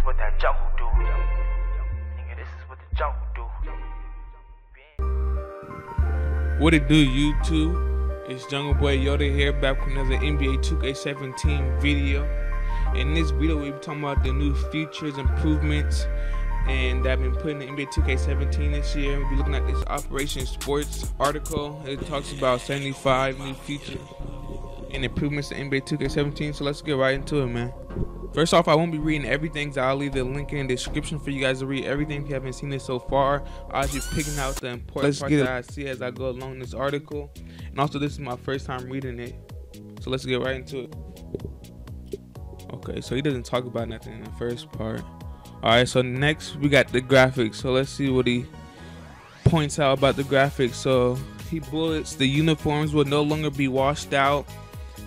what that jungle do. Nigga, this is what the jungle do. What it do, YouTube? It's Jungle Boy Yoda here, back with another NBA 2K17 video. In this video, we'll be talking about the new features, improvements, and that have been put in the NBA 2K17 this year. We'll be looking at this Operation Sports article. It talks about 75 new features and improvements to NBA 2K17. So let's get right into it, man. First off, I won't be reading everything, so I'll leave the link in the description for you guys to read everything if you haven't seen it so far. I'll be picking out the important parts that I see as I go along this article. And also, this is my first time reading it, so let's get right into it. Okay, so he doesn't talk about nothing in the first part. Alright, so next we got the graphics. So let's see what he points out about the graphics. So he bullets the uniforms will no longer be washed out.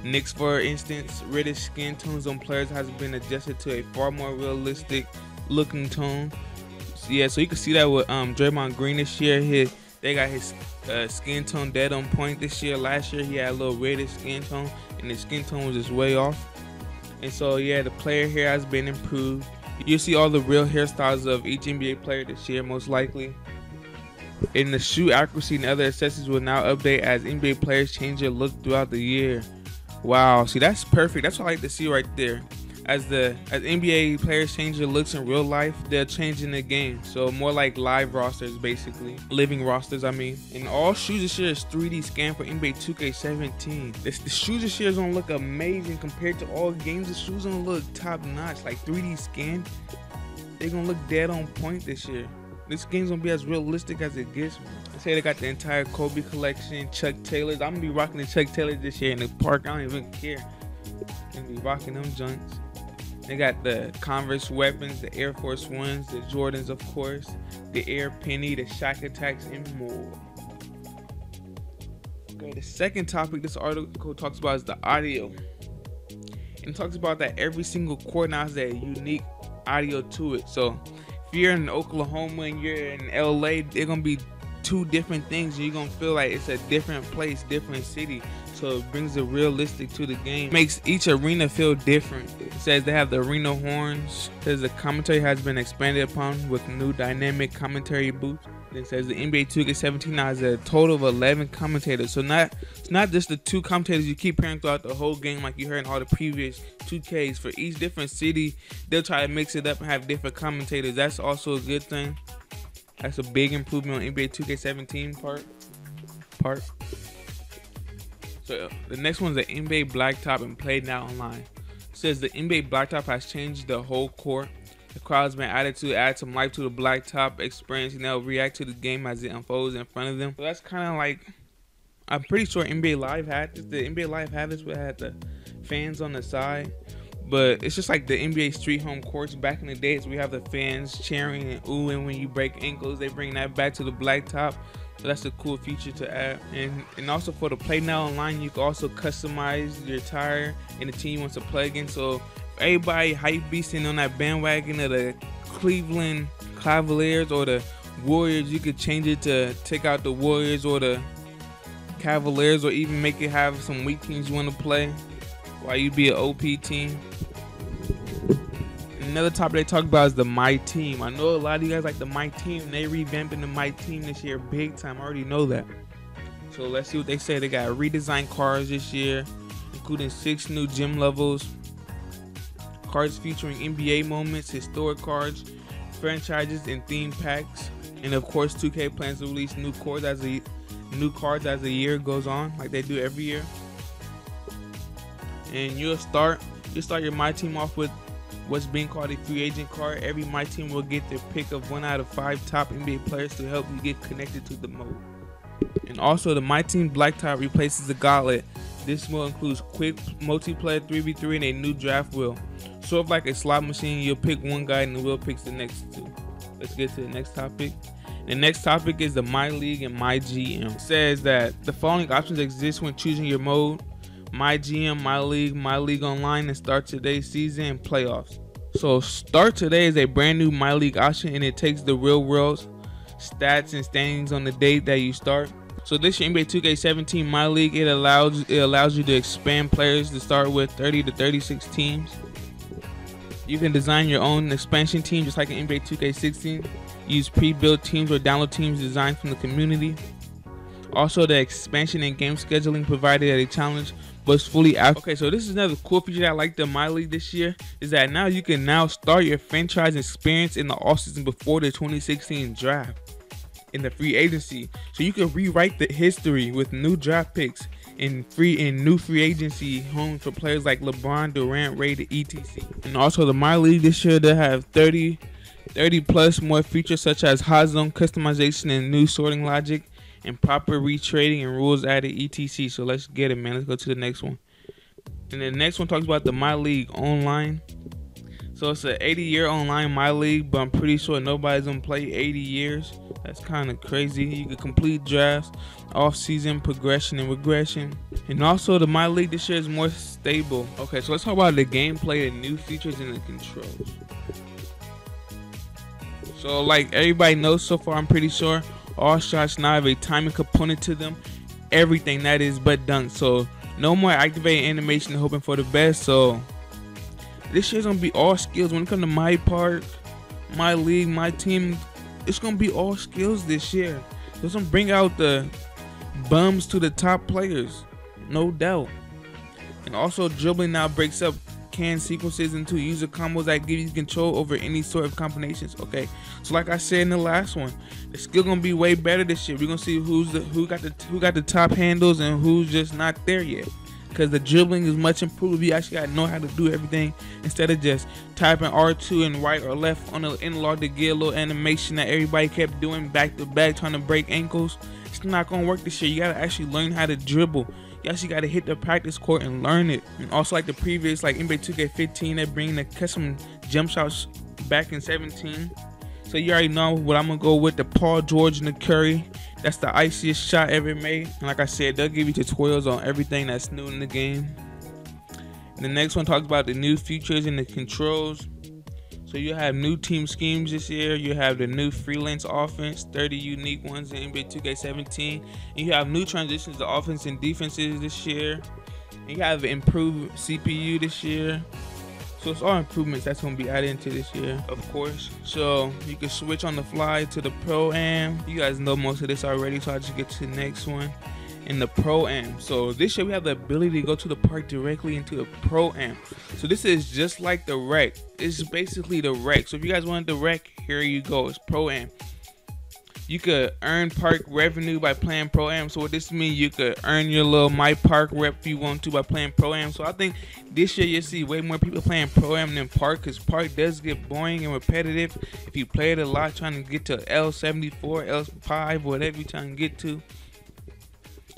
Knicks, for instance, reddish skin tones on players has been adjusted to a far more realistic looking tone. So, yeah, so you can see that with Draymond Green this year. They got his skin tone dead on point this year. Last year he had a little reddish skin tone, and his skin tone was just way off. And so yeah, the player hair has been improved. You'll see all the real hairstyles of each NBA player this year, most likely. And the shoe accuracy and other accessories will now update as NBA players change their look throughout the year. Wow, see, that's perfect. That's what I like to see right there. As NBA players change their looks in real life, they're changing the game. So more like live rosters, basically. Living rosters, I mean. And all shoes this year is 3D scanned for NBA 2K17. The shoes this year is gonna look amazing compared to all games. The shoes gonna look top notch, like 3D scanned. They're gonna look dead on point this year. This game's gonna be as realistic as it gets, man. They say they got the entire Kobe collection, Chuck Taylors. I'm gonna be rocking the Chuck Taylors this year in the park. I don't even care. I'm gonna be rocking them joints. They got the Converse weapons, the Air Force Ones, the Jordans, of course, the Air Penny, the Shaq Attacks, and more. Okay, the second topic this article talks about is the audio. And it talks about that every single court now has a unique audio to it. So if you're in Oklahoma and you're in LA, they're gonna be two different things, and you're gonna feel like it's a different place, different city. So it brings it realistic to the game. Makes each arena feel different. It says they have the arena horns. It says the commentary has been expanded upon with new dynamic commentary booths. It says the NBA 2K17 now has a total of 11 commentators. So it's not just the two commentators you keep hearing throughout the whole game like you heard in all the previous 2Ks. For each different city, they'll try to mix it up and have different commentators. That's also a good thing. That's a big improvement on NBA 2K17 part. So the next one's the NBA Blacktop and Play Now Online. It says the NBA Blacktop has changed the whole court. The crowd's been added to add some life to the blacktop experience, and they'll react to the game as it unfolds in front of them. So that's kind of like, I'm pretty sure NBA Live had this. The NBA Live had this, where it had the fans on the side. But it's just like the NBA street home courts back in the days. We have the fans cheering and oohing when you break ankles. They bring that back to the blacktop. So that's a cool feature to add. And also for the Play Now Online, you can also customize your attire and the team you want to play against. So everybody hype beasting on that bandwagon of the Cleveland Cavaliers or the Warriors, you could change it to take out the Warriors or the Cavaliers, or even make it have some weak teams you want to play while you be an OP team. Another topic they talk about is the My Team. I know a lot of you guys like the My Team, and they revamping the My Team this year big time. I already know that. So let's see what they say. They got redesigned cards this year, including 6 new gym levels, cards featuring NBA moments, historic cards, franchises, and theme packs. And of course, 2K plans to release new cards as the year goes on, like they do every year. And you'll start your My Team off with what's being called a free agent card. Every My Team will get their pick of 1 out of 5 top NBA players to help you get connected to the mode. And also, the My Team Blacktop replaces the Gauntlet. This mode includes quick multiplayer 3v3 and a new draft wheel. Sort of like a slot machine, you'll pick one guy and the wheel picks the next 2. Let's get to the next topic. The next topic is the MyLeague and MyGM. It says that the following options exist when choosing your mode: MyGM, MyLeague, MyLeague Online, and Start Today's season and playoffs. So Start Today is a brand new MyLeague option, and it takes the real world stats and standings on the date that you start. So this year, NBA 2K17 MyLeague, it allows you to expand players to start with 30 to 36 teams. You can design your own expansion team just like in NBA 2K16. Use pre-built teams or download teams designed from the community. Also, the expansion and game scheduling provided at a challenge was fully out. Okay, so this is another cool feature that I liked in MyLeague this year, is that now you can now start your franchise experience in the offseason before the 2016 draft in the free agency. So you can rewrite the history with new draft picks and new free agency homes for players like LeBron, Durant, Ray, etc. And also the MyLeague this year, they have 30 plus more features such as hot zone customization and new sorting logic and proper retrading and rules added, etc. So let's get it, man. Let's go to the next one. And the next one talks about the MyLeague online. So it's an 80-year online MyLeague, but I'm pretty sure nobody's gonna play 80 years. That's kind of crazy. You can complete drafts, off-season progression and regression. And also the MyLeague this year is more stable. Okay, so let's talk about the gameplay and new features and the controls. So like everybody knows so far, I'm pretty sure all shots now have a timing component to them. Everything that is but dunk. So no more activating animation and hoping for the best. So this year's gonna be all skills. When it comes to my part, my league, my team, it's gonna be all skills this year. It's gonna bring out the bums to the top players, no doubt. And also dribbling now breaks up canned sequences into user combos that give you control over any sort of combinations. Okay, so like I said in the last one, the skill gonna be way better this year. We're gonna see who got the top handles and who's just not there yet. Because the dribbling is much improved. You actually gotta know how to do everything instead of just typing R2 and right or left on the analog to get a little animation that everybody kept doing back to back trying to break ankles. It's not gonna work this year. You gotta actually learn how to dribble. You actually gotta hit the practice court and learn it. And also like the previous, like NBA 2K15, they bring the custom jump shots back in 17. So you already know what I'm gonna go with, the Paul George and the Curry. That's the iciest shot ever made. And like I said, they'll give you tutorials on everything that's new in the game. And the next one talks about the new features and the controls. So you have new team schemes this year. You have the new freelance offense, 30 unique ones in NBA 2K17. And you have new transitions to offense and defenses this year. And you have improved CPU this year. So it's all improvements that's going to be added into this year, of course. So you can switch on the fly to the Pro-Am. You guys know most of this already, so I'll just get to the next one. In the Pro-Am. So this year we have the ability to go to the park directly into the Pro-Am. So this is just like the rec. It's basically the rec. So if you guys want the rec, here you go. It's Pro-Am. You could earn park revenue by playing Pro-Am. So what this means, you could earn your little My Park rep if you want to by playing Pro-Am. So I think this year you'll see way more people playing Pro-Am than Park, because Park does get boring and repetitive if you play it a lot trying to get to L74, L5, whatever you're trying to get to.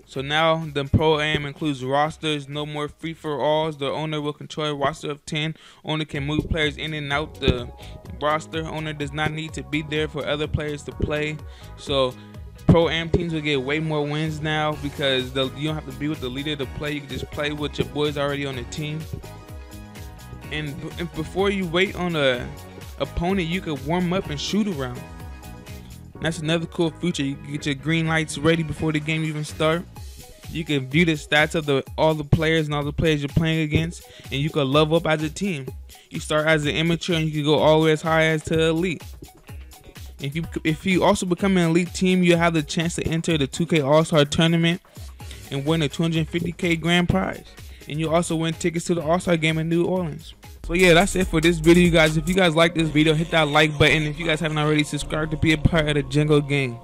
So now the Pro-Am includes rosters, no more free-for-alls. The owner will control a roster of 10. Owner can move players in and out the roster. Owner does not need to be there for other players to play. So Pro-Am teams will get way more wins now because you don't have to be with the leader to play. You can just play with your boys already on the team. And before you wait on a opponent, you can warm up and shoot around. That's another cool feature. You can get your green lights ready before the game even starts. You can view the stats of all the players and all the players you're playing against, and you can level up as a team. You start as an amateur and you can go all the way as high as to elite. If you also become an elite team, you have the chance to enter the 2K All-Star Tournament and win a $250K grand prize. And you also win tickets to the All-Star game in New Orleans. So yeah, that's it for this video, you guys. If you guys like this video, hit that like button. If you guys haven't already, subscribed to be a part of the Django gang.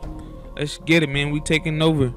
Let's get it, man. We taking over.